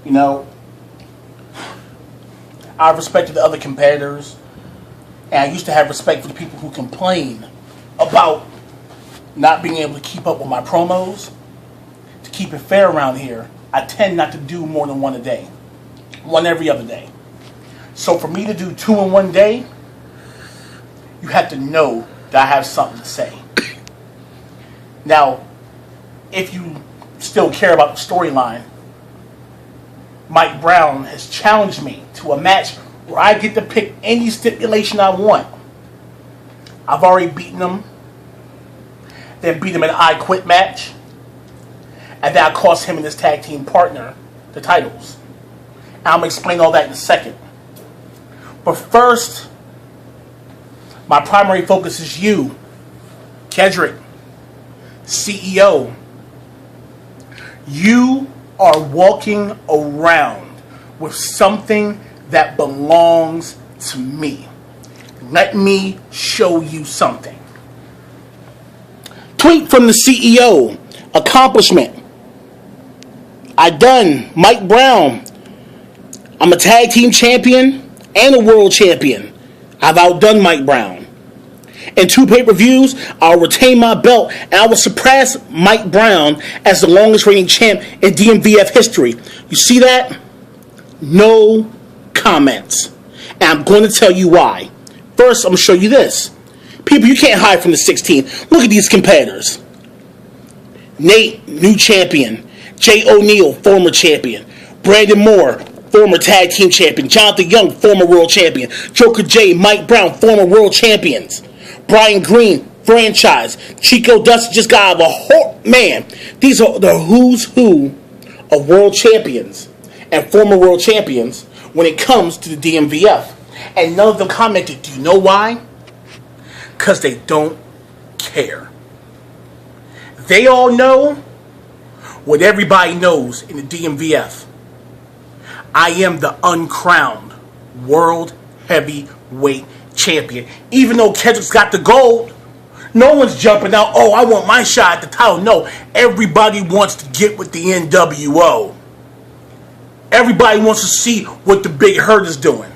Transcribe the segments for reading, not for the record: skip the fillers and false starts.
You know, I respected the other competitors, and I used to have respect for the people who complain about not being able to keep up with my promos. To keep it fair around here, I tend not to do more than one a day. One every other day. So for me to do 2 in one day, you have to know that I have something to say. Now, if you still care about the storyline, Mike Brown has challenged me to a match where I get to pick any stipulation I want. I've already beaten him, then beat him in an I Quit match, and then I cost him and his tag team partner the titles. And I'm going to explain all that in a second. But first, my primary focus is you, Kedrick, CEO. You are walking around with something that belongs to me. Let me show you something. Tweet from the CEO. Accomplishment. I done. Mike Brown. I'm a tag team champion and a world champion. I've outdone Mike Brown. In 2 pay-per-views, I'll retain my belt and I will surpass Mike Brown as the longest reigning champ in DMVF history. You see that? No comments. And I'm going to tell you why. First, I'm going to show you this. People, you can't hide from the 16. Look at these competitors. Nate, new champion. Jay O'Neal, former champion. Brandon Moore, former tag team champion. Jonathan Young, former world champion. Joker J, Mike Brown, former world champions. Brian Green, franchise. Chico Dusty just got out of a whole... Man, these are the who's who of world champions and former world champions when it comes to the DMVF. And none of them commented. Do you know why? Because they don't care. They all know what everybody knows in the DMVF. I am the uncrowned world heavyweight champion. Even though Kedrick's got the gold, no one's jumping out, oh, I want my shot at the title. No, everybody wants to get with the NWO. Everybody wants to see what the Big Hurt is doing.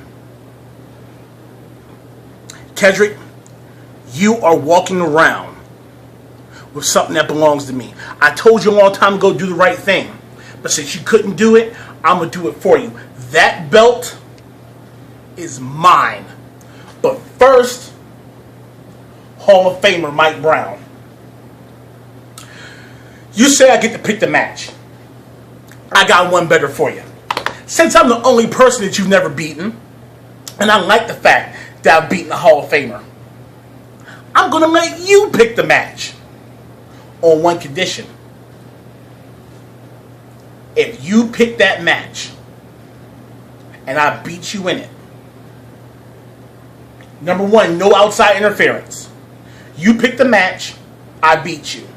Kedrick, you are walking around with something that belongs to me. I told you a long time ago, do the right thing. But since you couldn't do it, I'm going to do it for you. That belt is mine. But first, Hall of Famer Mike Brown. You say I get to pick the match. I got one better for you. Since I'm the only person that you've never beaten, and I like the fact that I've beaten the Hall of Famer, I'm going to let you pick the match on one condition. If you pick that match and I beat you in it, number one, no outside interference. You pick the match, I beat you.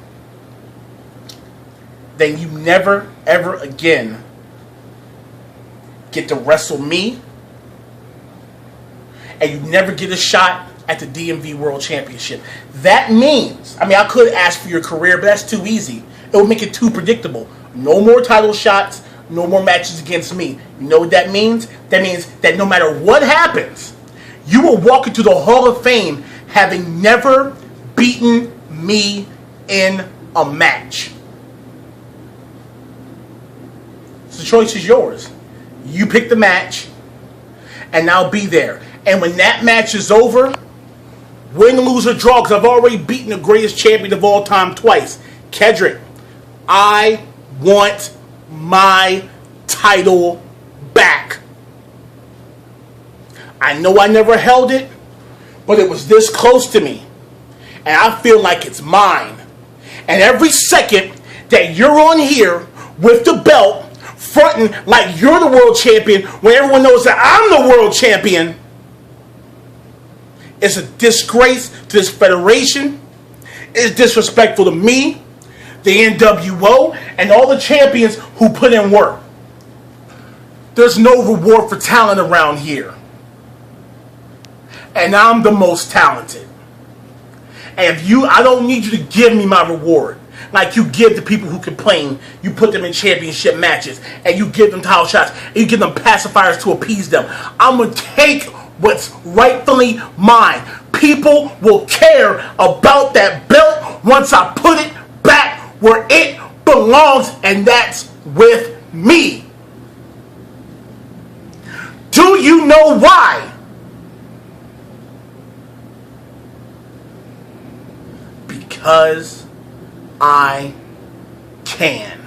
Then you never, ever again get to wrestle me, and you never get a shot at the DMV World Championship. That means, I could ask for your career, but that's too easy. It would make it too predictable. No more title shots, no more matches against me. You know what that means? That means that no matter what happens, you will walk into the Hall of Fame having never beaten me in a match. So the choice is yours. You pick the match, and I'll be there. And when that match is over, win, lose, or draw, because I've already beaten the greatest champion of all time twice, Kedrick, I want my title back. I know I never held it, but it was this close to me. And I feel like it's mine. And every second that you're on here with the belt, fronting like you're the world champion, when everyone knows that I'm the world champion, it's a disgrace to this federation. It's disrespectful to me, the NWO, and all the champions who put in work. There's no reward for talent around here. And I'm the most talented. And I don't need you to give me my reward. like you give to people who complain. You put them in championship matches, and you give them title shots, and you give them pacifiers to appease them. I'm going to take what's rightfully mine. People will care about that belt once I put it back where it belongs, and that's with me. Do you know why? Because I can.